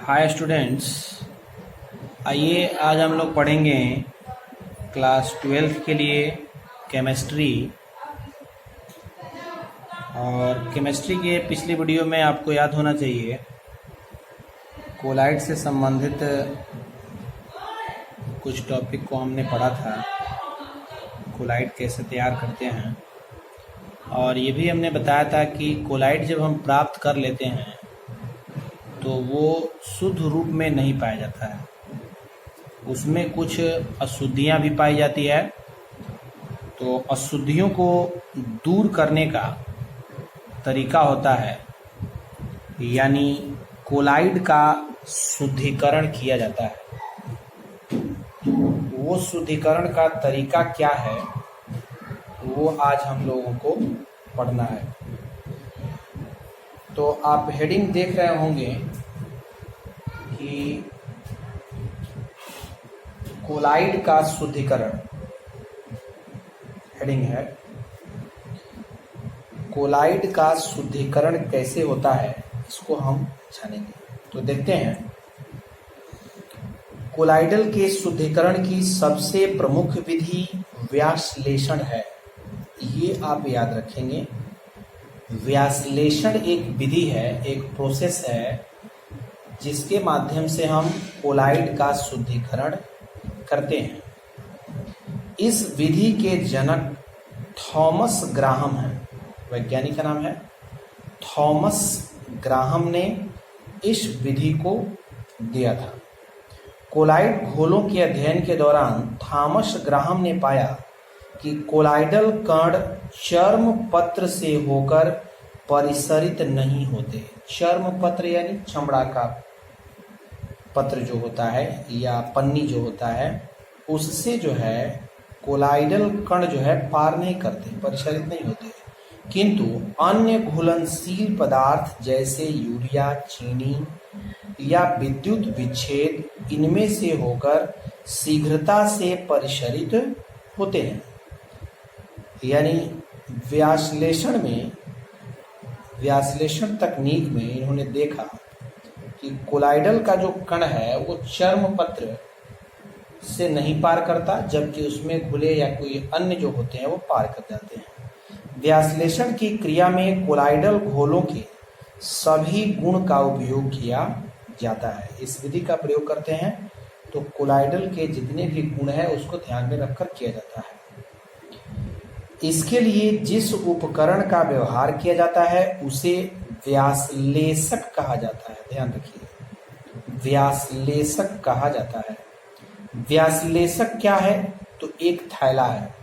Hi students, आइए आज हम लोग पढ़ेंगे क्लास 12 के लिए केमिस्ट्री। और केमिस्ट्री के पिछली वीडियो में आपको याद होना चाहिए कोलाइड से संबंधित कुछ टॉपिक को हमने पढ़ा था। कोलाइड कैसे तैयार करते हैं, और ये भी हमने बताया था कि कोलाइड जब हम प्राप्त कर लेते हैं तो वो शुद्ध रूप में नहीं पाया जाता है, उसमें कुछ अशुद्धियाँ भी पाई जाती है। तो अशुद्धियों को दूर करने का तरीका होता है, यानी कोलाइड का शुद्धिकरण किया जाता है। वो शुद्धिकरण का तरीका क्या है वो आज हम लोगों को पढ़ना है। तो आप हेडिंग देख रहे होंगे कि कोलाइड का शुद्धिकरण हेडिंग है। कोलाइड का शुद्धिकरण कैसे होता है इसको हम जानेंगे। तो देखते हैं, कोलाइडल के शुद्धिकरण की सबसे प्रमुख विधि व्यासलेषण है। ये आप याद रखेंगे, व्यासलेषण एक विधि है, एक प्रोसेस है जिसके माध्यम से हम कोलाइड का शुद्धिकरण करते हैं। इस विधि के जनक थॉमस ग्राहम हैं, वैज्ञानिक का नाम है थॉमस ग्राहम ने इस विधि को दिया था। कोलाइड घोलों के अध्ययन के दौरान थॉमस ग्राहम ने पाया कि कोलाइडल कण चर्म पत्र से होकर परिसरित नहीं होते। चर्म पत्र यानी चमड़ा का पत्र जो होता है या पन्नी जो होता है, उससे जो है कोलाइडल कण जो है पार नहीं करते, परिसरित नहीं होते। किंतु अन्य घुलनशील पदार्थ जैसे यूरिया, चीनी या विद्युत विच्छेद इनमें से होकर शीघ्रता से परिसरित होते हैं। यानी व्यासलेषण तकनीक में इन्होंने देखा कि कोलाइडल का जो कण है वो चर्म पत्र से नहीं पार करता, जबकि उसमें घुले या कोई अन्य जो होते हैं वो पार कर जाते हैं। व्यासलेषण की क्रिया में कोलाइडल घोलों के सभी गुण का उपयोग किया जाता है। इस विधि का प्रयोग करते हैं तो कोलाइडल के जितने भी गुण हैं उसको ध्यान में रखकर किया जाता है। इसके लिए जिस उपकरण का व्यवहार किया जाता है उसे व्यासलेशक कहा जाता है। ध्यान रखिए, व्यासलेशक कहा जाता है। व्यासलेशक क्या है? तो एक थैला है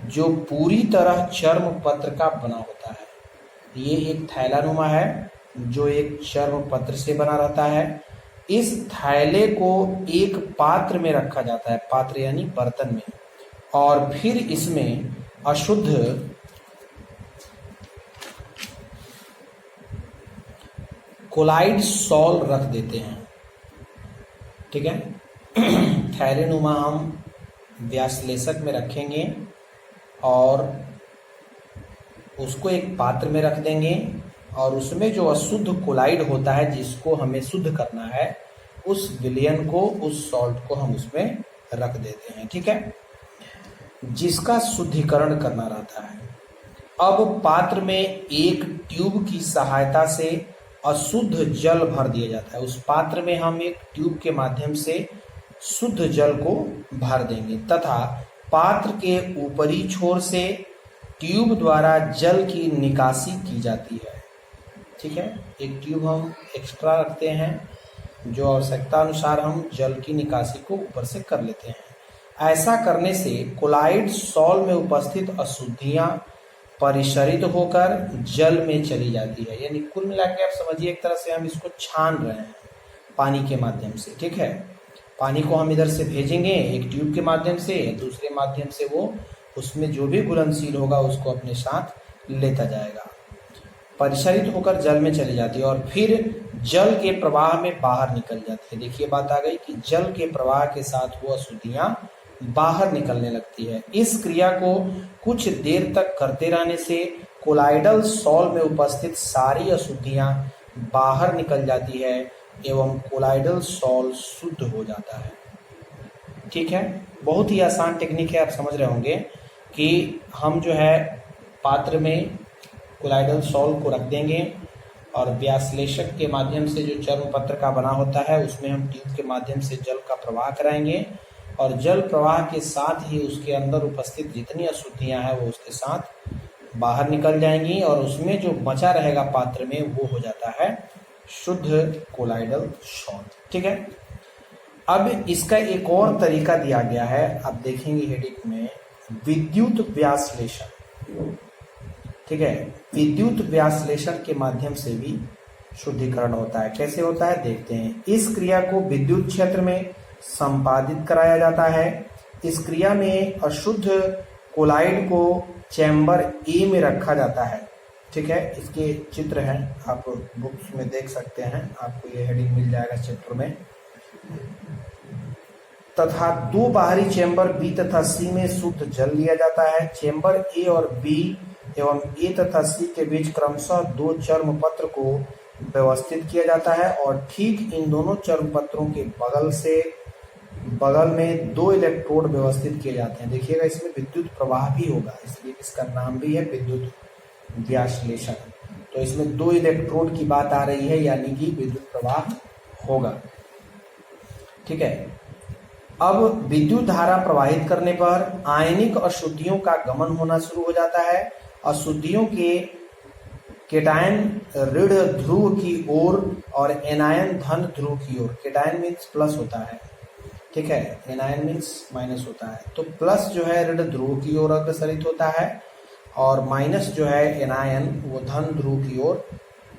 जो पूरी तरह चर्म पत्र का बना होता है। ये एक थैलानुमा है जो एक चर्म पत्र से बना रहता है। इस थैले को एक पात्र में रखा जाता है, पात्र यानी बर्तन में, और फिर इसमें अशुद्ध कोलाइड सॉल रख देते हैं। ठीक है, थैलेनुमा हम व्यासलेशक में रखेंगे और उसको एक पात्र में रख देंगे, और उसमें जो अशुद्ध कोलाइड होता है जिसको हमें शुद्ध करना है, उस विलयन को, उस सॉल्ट को हम उसमें रख देते हैं। ठीक है, जिसका शुद्धिकरण करना रहता है। अब पात्र में एक ट्यूब की सहायता से अशुद्ध जल भर दिया जाता है। उस पात्र में हम एक ट्यूब के माध्यम से शुद्ध जल को भर देंगे तथा पात्र के ऊपरी छोर से ट्यूब द्वारा जल की निकासी की जाती है। ठीक है, एक ट्यूब हम एक्स्ट्रा रखते हैं जो आवश्यकता अनुसार हम जल की निकासी को ऊपर से कर लेते हैं। ऐसा करने से कोलाइड सॉल में उपस्थित अशुद्धियां परिसरित होकर जल में चली जाती है। यानी कुल मिलाकर आप समझिए एक तरह से हम इसको छान रहे हैं पानी के माध्यम से। ठीक है, पानी को हम इधर से भेजेंगे एक ट्यूब के माध्यम से, दूसरे माध्यम से वो उसमें जो भी घुलनशील होगा उसको अपने साथ लेता जाएगा, परिसरित होकर जल में चली जाती है और फिर जल के प्रवाह में बाहर निकल जाती है। देखिए बात आ गई कि जल के प्रवाह के साथ वो अशुद्धियां बाहर निकलने लगती है। इस क्रिया को कुछ देर तक करते रहने से कोलाइडल सॉल में उपस्थित सारी अशुद्धियां बाहर निकल जाती है एवं कोलाइडल सॉल्ट शुद्ध हो जाता है। ठीक है, बहुत ही आसान टेक्निक है, आप समझ रहे होंगे कि हम जो है पात्र में कोलाइडल सॉल्ट को रख देंगे और व्यासलेशक के माध्यम से जो चर्म पत्र का बना होता है उसमें हम ट्यूब के माध्यम से जल का प्रवाह कराएंगे और जल प्रवाह के साथ ही उसके अंदर उपस्थित जितनी अशुद्धियां हैं वो उसके साथ बाहर निकल जाएंगी और उसमें जो बचा रहेगा पात्र में वो हो जाता है शुद्ध कोलाइडल सॉल्ट। ठीक है, अब इसका एक और तरीका दिया गया है, आप देखेंगे हेडिंग में, विद्युत व्यासलेशन। ठीक है, विद्युत व्यासलेशन के माध्यम से भी शुद्धिकरण होता है। कैसे होता है देखते हैं। इस क्रिया को विद्युत क्षेत्र में संपादित कराया जाता है। इस क्रिया में अशुद्ध कोलाइड को चैम्बर ए में रखा जाता है। ठीक है, इसके चित्र हैं, आप बुक्स में देख सकते हैं, आपको ये हेडिंग मिल जाएगा चित्र में। तथा दो बाहरी चैम्बर बी तथा सी में शुद्ध जल लिया जाता है। चैम्बर ए और बी एवं ए तथा सी के बीच क्रमशः दो चर्म पत्र को व्यवस्थित किया जाता है और ठीक इन दोनों चर्म पत्रों के बगल में दो इलेक्ट्रोड व्यवस्थित किए जाते हैं। देखिएगा इसमें विद्युत प्रवाह भी होगा, इसलिए इसका नाम भी है विद्युत व्यासलेशन। तो इसमें दो इलेक्ट्रोड की बात आ रही है, यानी कि विद्युत प्रवाह होगा। ठीक है, अब विद्युत धारा प्रवाहित करने पर आयनिक अशुद्धियों का गमन होना शुरू हो जाता है। अशुद्धियों के केटायन ऋण ध्रुव की ओर और एनायन धन ध्रुव की ओर। केटायन मीन्स प्लस होता है, ठीक है, एनायन मीन्स माइनस होता है। तो प्लस जो है ऋण ध्रुव की ओर अग्रसरित होता है और माइनस जो है एनायन वो धन ध्रुव की ओर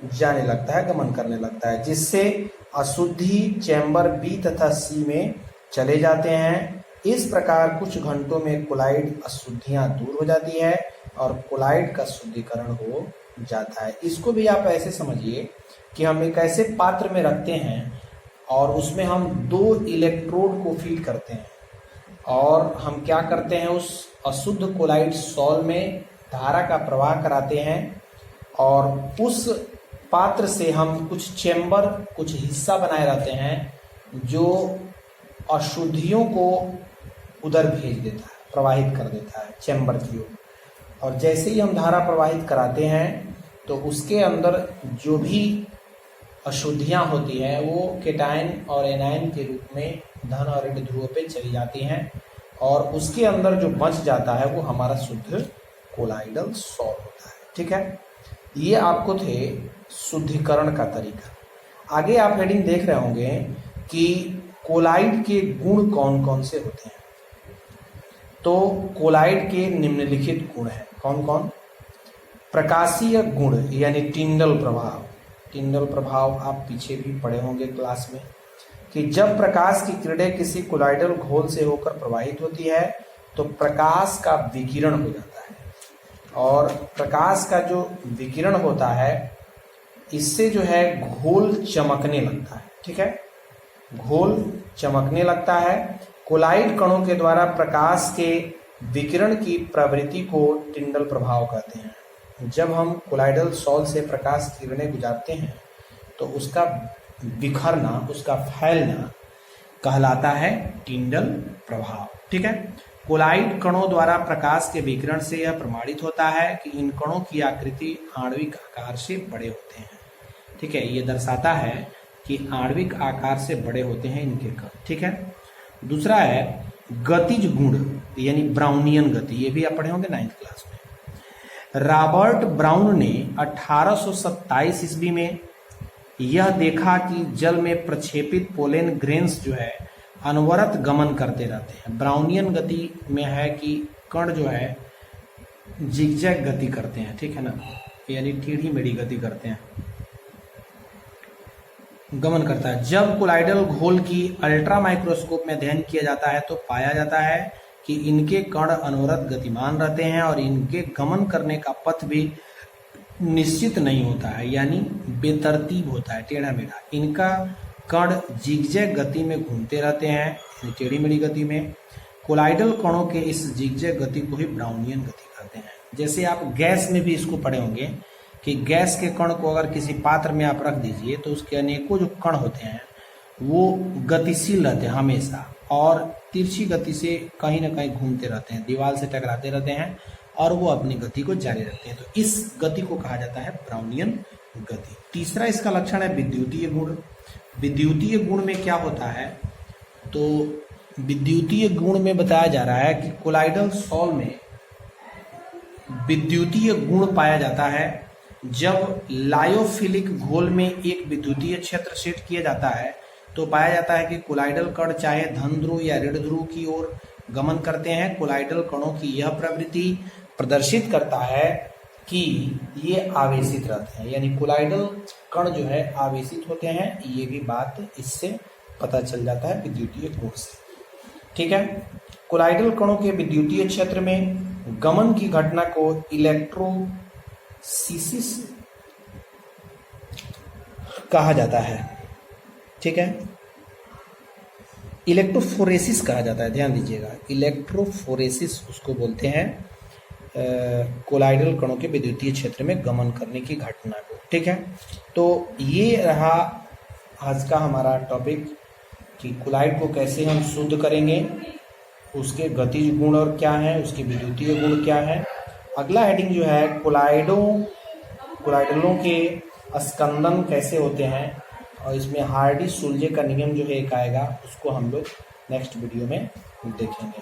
जाने लगता है, गमन करने लगता है, जिससे अशुद्धि चैम्बर बी तथा सी में चले जाते हैं। इस प्रकार कुछ घंटों में कोलाइड अशुद्धियां दूर हो जाती है और कोलाइड का शुद्धिकरण हो जाता है। इसको भी आप ऐसे समझिए कि हम एक ऐसे पात्र में रखते हैं और उसमें हम दो इलेक्ट्रोड को फीड करते हैं और हम क्या करते हैं, उस अशुद्ध कोलाइड सॉल्ट में धारा का प्रवाह कराते हैं और उस पात्र से हम कुछ चैम्बर, कुछ हिस्सा बनाए रहते हैं जो अशुद्धियों को उधर भेज देता है, प्रवाहित कर देता है चैम्बर की ओर। और जैसे ही हम धारा प्रवाहित कराते हैं तो उसके अंदर जो भी अशुद्धियां होती हैं वो केटायन और एनायन के रूप में धन और ऋण ध्रुव पे चली जाती हैं और उसके अंदर जो बच जाता है वो हमारा शुद्ध कोलाइडल सॉल्ट होता है। ठीक है, ये आपको थे शुद्धिकरण का तरीका। आगे आप हेडिंग देख रहे होंगे कि कोलाइड के गुण कौन कौन से होते हैं। तो कोलाइड के निम्नलिखित गुण हैं। कौन कौन? प्रकाशीय गुण यानी टिंडल प्रभाव। टिंडल प्रभाव आप पीछे भी पढ़े होंगे क्लास में कि जब प्रकाश की किरणें किसी कोलाइडल घोल से होकर प्रवाहित होती है तो प्रकाश का विकिरण हो जाता है और प्रकाश का जो विकिरण होता है इससे जो है घोल चमकने लगता है। ठीक है, घोल चमकने लगता है। कोलाइड कणों के द्वारा प्रकाश के विकिरण की प्रवृत्ति को टिंडल प्रभाव कहते हैं। जब हम कोलाइडल सॉल्ट से प्रकाश किरणें गुजारते हैं तो उसका बिखरना, उसका फैलना कहलाता है टिंडल प्रभाव। ठीक है, कोलाइड कणों द्वारा प्रकाश के विकिरण से यह प्रमाणित होता है कि इन कणों की आकृति आणविक आकार से बड़े होते हैं। ठीक है, ये दर्शाता है कि आणविक आकार से बड़े होते हैं इनके कण। ठीक है, दूसरा है गतिज गुण यानी ब्राउनियन गति। ये भी आप पढ़े होंगे 9th क्लास में। रॉबर्ट ब्राउन ने 1827 ईस्वी में यह देखा कि जल में प्रक्षेपित पोलेन ग्रेन्स जो है अनवरत गमन करते रहते हैं। ब्राउनियन गति में है कि कण जो है जिगजैग गति करते हैं। ठीक है ना, यानी टेढ़ी मेढ़ी गति करते हैं, गमन करता है। जब कोलाइडल घोल की अल्ट्रा माइक्रोस्कोप में अध्ययन किया जाता है तो पाया जाता है कि इनके कण अनवरत गतिमान रहते हैं और इनके गमन करने का पथ भी निश्चित नहीं होता है, यानी बेतरतीब होता है, टेढ़ा मेढ़ा। इनका कण जिगजैग गति में घूमते रहते हैं, टेढ़ी मेढ़ी गति में। कोलाइडल कणों के इस जिगजैग गति को ही ब्राउनियन गति कहते हैं। जैसे आप गैस में भी इसको पढ़े होंगे कि गैस के कण को अगर किसी पात्र में आप रख दीजिए तो उसके अनेकों जो कण होते हैं वो गतिशील रहते हैं हमेशा, और तिरछी गति से कहीं ना कहीं घूमते रहते हैं, दीवार से टकराते रहते हैं और वो अपनी गति को जारी रखते हैं। तो इस गति को कहा जाता है ब्राउनियन गति। तीसरा इसका लक्षण है विद्युतीय गुण। विद्युतीय गुण में क्या होता है, तो विद्युतीय गुण में बताया जा रहा है कि कोलाइडल सॉल्व में विद्युतीय गुण पाया जाता है जब लायोफिलिक घोल में एक विद्युतीय क्षेत्र सेट किया जाता है तो पाया जाता है कि कोलाइडल कण चाहे धन ध्रुव या ऋण ध्रुव की ओर गमन करते हैं। कोलाइडल कणों की यह प्रवृत्ति प्रदर्शित करता है कि ये आवेशित रहते हैं, यानी कोलाइडल कण जो है आवेशित होते हैं। ये भी बात इससे पता चल जाता है विद्युतीय गुण से। ठीक है, कोलाइडल कणों के विद्युतीय क्षेत्र में गमन की घटना को इलेक्ट्रोसिस कहा जाता है। ठीक है, इलेक्ट्रोफोरेसिस कहा जाता है, ध्यान दीजिएगा, इलेक्ट्रोफोरेसिस उसको बोलते हैं कोलाइडल कणों के विद्युतीय क्षेत्र में गमन करने की घटना को। ठीक है, तो ये रहा आज का हमारा टॉपिक कि कोलाइड को कैसे हम शुद्ध करेंगे, उसके गतिज गुण और क्या है, उसके विद्युतीय गुण क्या है। अगला हेडिंग जो है कोलाइडलों के स्कंदन कैसे होते हैं, और इसमें हार्डी सुलजे का नियम जो है एक आएगा, उसको हम लोग नेक्स्ट वीडियो में देखेंगे।